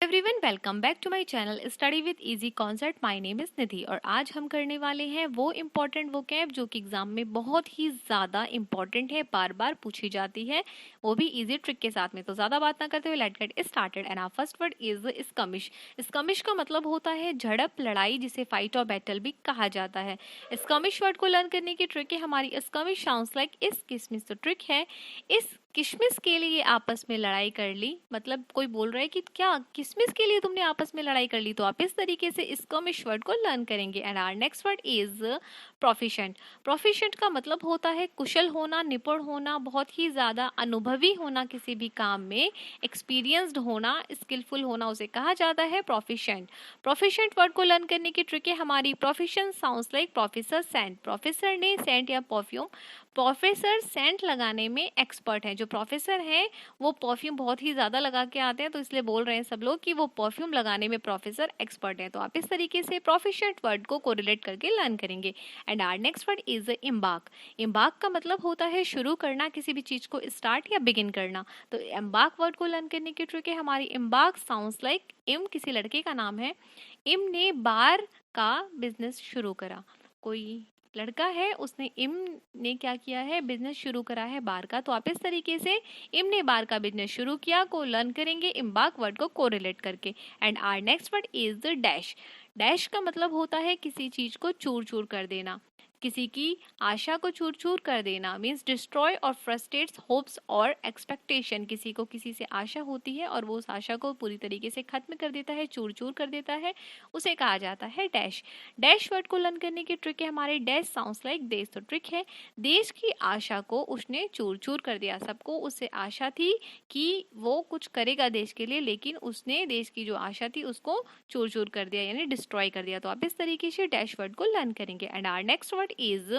Everyone welcome back to my channel study with easy concept. My name is Nidhi और आज हम करने वाले हैं वो इम्पोर्टेंट वोकैब जो कि एग्जाम में बहुत ही ज़्यादा इम्पोर्टेंट है, बार बार पूछी जाती है, वो भी इजी ट्रिक के साथ में। तो ज़्यादा बात ना करते हुए let's get started. And our first word is skirmish. Skirmish का मतलब होता है झड़प, लड़ाई, जिसे फाइट और बैटल भी कहा जाता है। स्कमिश वर्ड को लर्न करने की ट्रिक है हमारी स्कमिश साउंड्स लाइक इस किसमिस। तो ट्रिक है इस किशमिश के लिए आपस में लड़ाई कर ली, मतलब कोई बोल रहा है कि क्या किशमिश के लिए तुमने आपस में लड़ाई कर ली, तो आप इस तरीके से स्कमिश वर्ड को लर्न करेंगे। And our next word is proficient. Proficient का मतलब होता है कुशल होना, निपुण होना, बहुत ही ज्यादा अनुभवी होना किसी भी काम में, एक्सपीरियंस्ड होना, स्किलफुल होना, उसे कहा जाता है प्रोफिशिएंट। प्रोफिशिएंट वर्ड को लर्न करने की ट्रिक है हमारी proficient sounds like professor scent. Professor ने सेंट या परफ्यूम, प्रोफेसर सेंट लगाने में एक्सपर्ट हैं। जो प्रोफेसर हैं वो परफ्यूम बहुत ही ज़्यादा लगा के आते हैं, तो इसलिए बोल रहे हैं सब लोग कि वो परफ्यूम लगाने में प्रोफेसर एक्सपर्ट हैं। तो आप इस तरीके से प्रोफिशिएंट वर्ड को कोरिलेट करके लर्न करेंगे। And our next word is embark. Embark का मतलब होता है शुरू करना, किसी भी चीज़ को स्टार्ट या बिगिन करना। तो इम्बार्क वर्ड को लर्न करने की ट्रिक है हमारी इम्बार्क साउंड्स लाइक इम किसी लड़के का नाम है। इम ने बार का बिजनेस शुरू करा। कोई लड़का है, उसने इम ने क्या किया है, बिजनेस शुरू करा है बार का। तो आप इस तरीके से इम ने बार का बिजनेस शुरू किया को लर्न करेंगे इम्बार्क वर्ड को कोरिलेट करके। And our next word is the dash. Dash का मतलब होता है किसी चीज को चूर चूर कर देना, किसी की आशा को चूर चूर कर देना, मीन्स डिस्ट्रॉय और फ्रस्ट्रेट्स होप्स और एक्सपेक्टेशन। किसी को किसी से आशा होती है और वो उस आशा को पूरी तरीके से खत्म कर देता है, चूर चूर कर देता है, उसे कहा जाता है डैश। डैश वर्ड को लर्न करने की ट्रिक है हमारे डैश साउंड्स लाइक देश। तो ट्रिक है देश की आशा को उसने चूर चूर कर दिया। सबको उससे आशा थी कि वो कुछ करेगा देश के लिए, लेकिन उसने देश की जो आशा थी उसको चूर चूर कर दिया, यानी डिस्ट्रॉय कर दिया। तो आप इस तरीके से डैश वर्ड को लर्न करेंगे। And our next word is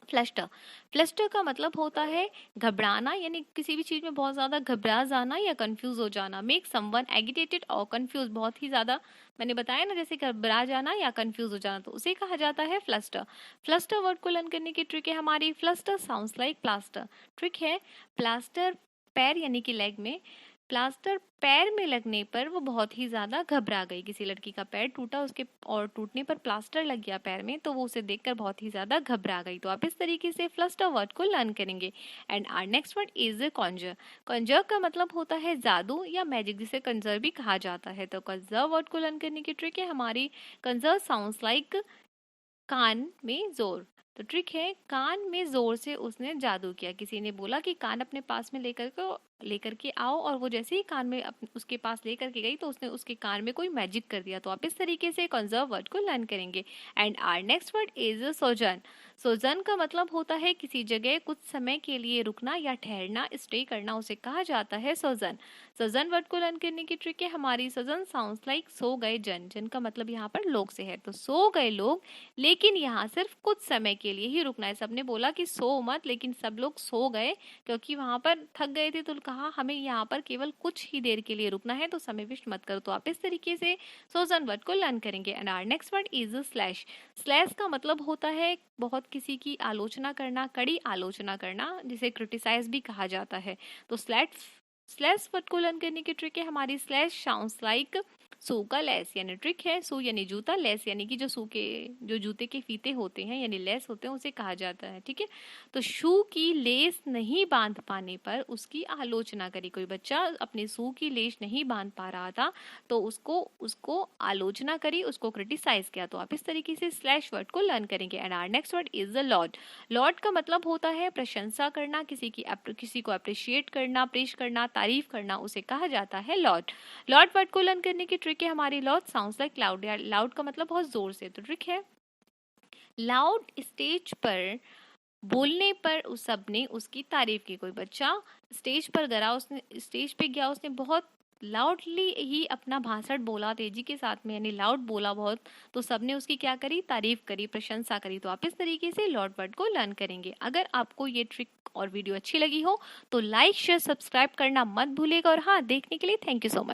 fluster. Fluster का मतलब होता है घबराना, यानी किसी भी चीज में बहुत ज्यादा घबरा जाना या कंफ्यूज हो जाना। मेक समवन एगिटेटेड और कंफ्यूज, बहुत ही ज्यादा मैंने बताया ना, जैसे घबरा जाना या कंफ्यूज हो जाना, तो उसे कहा जाता है फ्लस्टर। फ्लस्टर वर्ड को लर्न करने की ट्रिक है हमारी fluster sounds like plaster. Trick है प्लास्टर पैर यानी कि लेग में, प्लास्टर पैर में लगने पर वो बहुत ही ज्यादा घबरा गई। किसी लड़की का पैर टूटा, उसके और टूटने पर प्लास्टर लग गया पैर में, तो वो उसे देखकर बहुत ही ज्यादा घबरा गई। तो आप इस तरीके से फ्लस्टर वर्ड को लर्न करेंगे। And our next word is conjure. Conjure का मतलब होता है जादू या मैजिक, जिसे कंजर भी कहा जाता है। तो कंजर वर्ड को लर्न करने की ट्रिक है हमारी कंजर साउंड्स लाइक कान में जोर। तो ट्रिक है कान में जोर से उसने जादू किया। किसी ने बोला कि कान अपने पास में लेकर के आओ, और वो जैसे ही कान में उसके पास लेकर के गई तो उसने उसके कान में कोई मैजिक कर दिया। तो आप इस तरीके से कंजर्व वर्ड को लर्न करेंगे। And our next word is sojourn. Sojourn का मतलब होता है किसी जगह कुछ समय के लिए रुकना या ठहरना, स्टे करना, उसे कहा जाता है सोजन। सजन वर्ड को लर्न करने की ट्रिक है हमारी सजन साउंड्स लाइक सो गए जन। जन का मतलब यहाँ पर लोग से है, तो सो गए लोग, लेकिन यहाँ सिर्फ कुछ समय के लिए ही रुकना है। सबने बोला कि सो मत, लेकिन सब लोग सो गए क्योंकि वहां पर थक गए थे, तो कहा हमें यहाँ पर केवल कुछ ही देर के लिए रुकना है, तो समय वेस्ट मत करो। तो आप इस तरीके से सोजन वर्ड को लर्न करेंगे। And our next word is slash. Slash का मतलब होता है बहुत किसी की आलोचना करना, कड़ी आलोचना करना, जिसे क्रिटिसाइज भी कहा जाता है। तो स्लैश वर्ड को लर्न करने की ट्रिक है हमारी स्लैश साउंड्स लाइक सू का लेस। यानी ट्रिक है सू यानी जूता, लेस यानी कि जो जूते के फीते होते हैं यानी लेस होते हैं, उसे कहा जाता है। ठीक है, तो शू की लेस नहीं बांध पाने पर उसकी आलोचना करी। कोई बच्चा अपने शू की लेस नहीं बांध पा रहा था, तो उसको आलोचना करी, उसको क्रिटिसाइज किया। तो आप इस तरीके से स्लैश वर्ड को लर्न करेंगे। And our next word is the lord. Lord का मतलब होता है प्रशंसा करना, किसी को अप्रिशिएट करना, प्रेज करना, तारीफ करना, उसे कहा जाता है लॉर्ड। लॉर्ड वर्ड को लर्न करने की ट्रिक है हमारी Lord sounds like loud. Loud का मतलब बहुत जोर से। तो ट्रिक है लाउड स्टेज पर बोलने पर उस सबने उसकी तारीफ की। कोई बच्चा स्टेज पर गया, उसने बहुत लाउडली ही अपना भाषण बोला, तेजी के साथ में, यानी लाउड बोला बहुत, तो सबने उसकी क्या करी, तारीफ करी, प्रशंसा करी। तो आप इस तरीके से लॉर्ड वर्ड को लर्न करेंगे। अगर आपको ये ट्रिक और वीडियो अच्छी लगी हो तो लाइक शेयर सब्सक्राइब करना मत भूलिएगा। और हाँ, देखने के लिए थैंक यू सो मच।